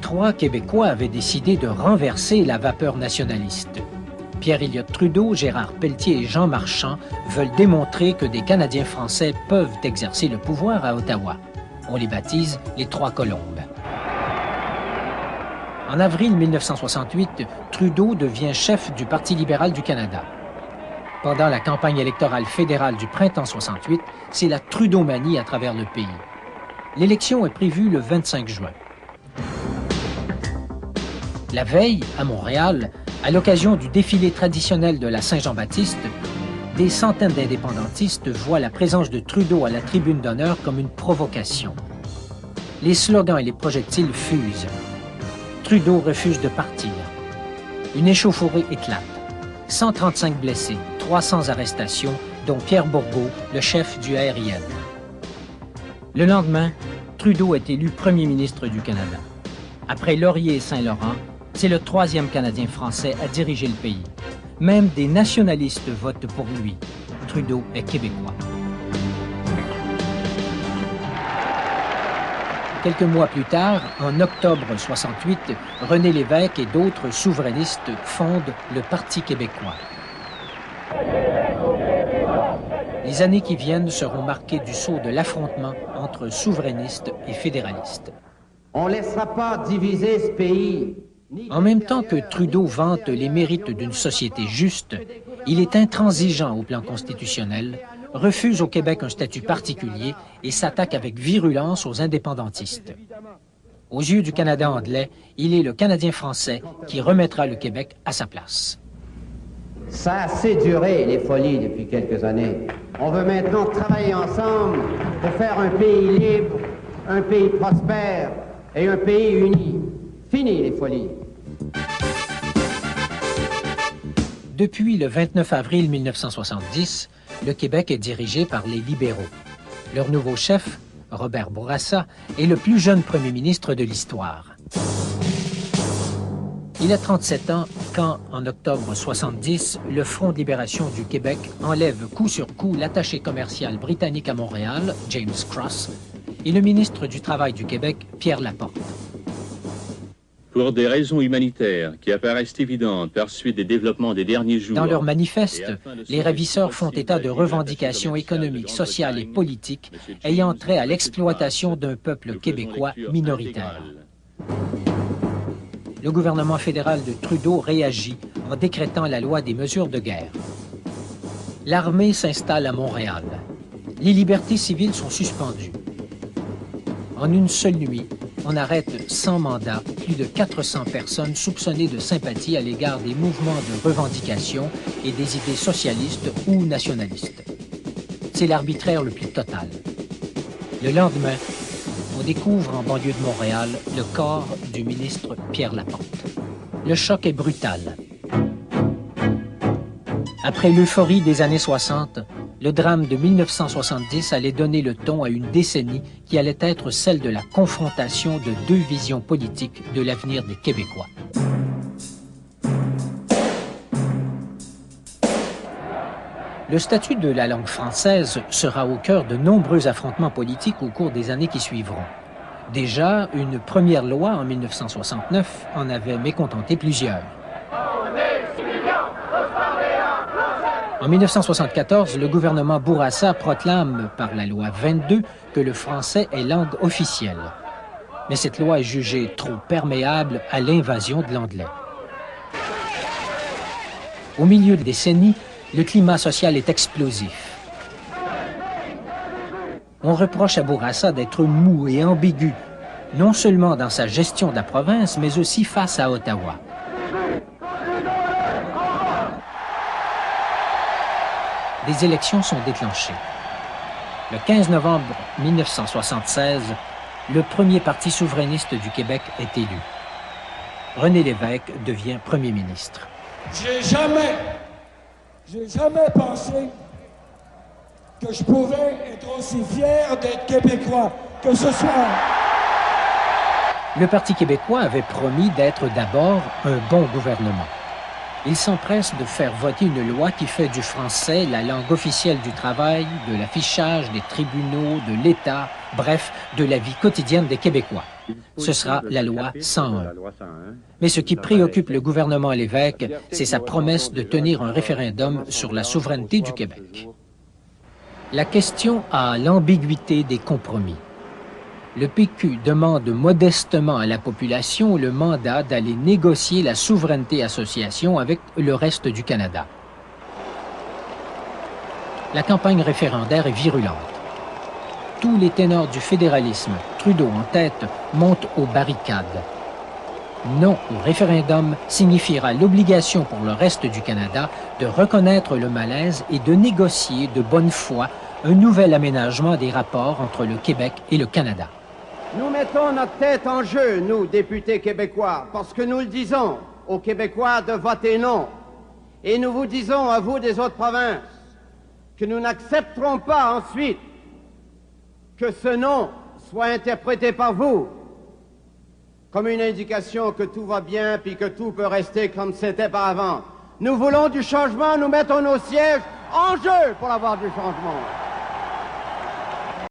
3 Québécois avaient décidé de renverser la vapeur nationaliste. Pierre Elliott Trudeau, Gérard Pelletier et Jean Marchand veulent démontrer que des Canadiens français peuvent exercer le pouvoir à Ottawa. On les baptise les 3 Colombes. En avril 1968, Trudeau devient chef du Parti libéral du Canada. Pendant la campagne électorale fédérale du printemps 68, c'est la Trudeau-manie à travers le pays. L'élection est prévue le 25 juin. La veille, à Montréal, à l'occasion du défilé traditionnel de la Saint-Jean-Baptiste, des centaines d'indépendantistes voient la présence de Trudeau à la tribune d'honneur comme une provocation. Les slogans et les projectiles fusent. Trudeau refuse de partir. Une échauffourée éclate. 135 blessés, 300 arrestations, dont Pierre Bourgault, le chef du ARIN. Le lendemain, Trudeau est élu premier ministre du Canada. Après Laurier et Saint-Laurent, c'est le 3e Canadien français à diriger le pays. Même des nationalistes votent pour lui. Trudeau est québécois. Quelques mois plus tard, en octobre 68, René Lévesque et d'autres souverainistes fondent le Parti québécois. Les années qui viennent seront marquées du sceau de l'affrontement entre souverainistes et fédéralistes. On ne laissera pas diviser ce pays. En même temps que Trudeau vante les mérites d'une société juste, il est intransigeant au plan constitutionnel, refuse au Québec un statut particulier et s'attaque avec virulence aux indépendantistes. Aux yeux du Canada anglais, il est le Canadien français qui remettra le Québec à sa place. Ça a assez duré, les folies, depuis quelques années. On veut maintenant travailler ensemble pour faire un pays libre, un pays prospère et un pays uni. Fini, les folies. Depuis le 29 avril 1970, le Québec est dirigé par les libéraux. Leur nouveau chef, Robert Bourassa, est le plus jeune premier ministre de l'histoire. Il a 37 ans quand, en octobre 70, le Front de libération du Québec enlève coup sur coup l'attaché commercial britannique à Montréal, James Cross, et le ministre du Travail du Québec, Pierre Laporte. Pour des raisons humanitaires qui apparaissent évidentes par suite des développements des derniers jours... Dans leur manifeste, les ravisseurs font état de revendications économiques, sociales et politiques ayant trait à l'exploitation d'un peuple québécois minoritaire. Le gouvernement fédéral de Trudeau réagit en décrétant la loi des mesures de guerre. L'armée s'installe à Montréal. Les libertés civiles sont suspendues. En une seule nuit, on arrête sans mandat plus de 400 personnes soupçonnées de sympathie à l'égard des mouvements de revendication et des idées socialistes ou nationalistes. C'est l'arbitraire le plus total. Le lendemain, on découvre en banlieue de Montréal le corps du ministre Pierre Laporte. Le choc est brutal. Après l'euphorie des années 60, le drame de 1970 allait donner le ton à une décennie qui allait être celle de la confrontation de deux visions politiques de l'avenir des Québécois. Le statut de la langue française sera au cœur de nombreux affrontements politiques au cours des années qui suivront. Déjà, une première loi en 1969 en avait mécontenté plusieurs. En 1974, le gouvernement Bourassa proclame par la loi 22 que le français est langue officielle. Mais cette loi est jugée trop perméable à l'invasion de l'anglais. Au milieu des décennies, le climat social est explosif. On reproche à Bourassa d'être mou et ambigu, non seulement dans sa gestion de la province, mais aussi face à Ottawa. Des élections sont déclenchées. Le 15 novembre 1976, le premier parti souverainiste du Québec est élu. René Lévesque devient premier ministre. J'ai jamais pensé que je pouvais être aussi fier d'être québécois que ce soir. Le Parti québécois avait promis d'être d'abord un bon gouvernement. Il s'empresse de faire voter une loi qui fait du français la langue officielle du travail, de l'affichage, des tribunaux, de l'État, bref, de la vie quotidienne des Québécois. Ce sera la loi 101. Mais ce qui préoccupe le gouvernement et l'évêque, c'est sa promesse de tenir un référendum sur la souveraineté du Québec. La question a l'ambiguïté des compromis. Le PQ demande modestement à la population le mandat d'aller négocier la souveraineté association avec le reste du Canada. La campagne référendaire est virulente. Tous les ténors du fédéralisme, Trudeau en tête, montent aux barricades. Non au référendum signifiera l'obligation pour le reste du Canada de reconnaître le malaise et de négocier de bonne foi un nouvel aménagement des rapports entre le Québec et le Canada. Nous mettons notre tête en jeu, nous, députés québécois, parce que nous le disons aux Québécois de voter non. Et nous vous disons, à vous des autres provinces, que nous n'accepterons pas ensuite que ce non soit interprété par vous comme une indication que tout va bien puis que tout peut rester comme c'était par avant. Nous voulons du changement, nous mettons nos sièges en jeu pour avoir du changement.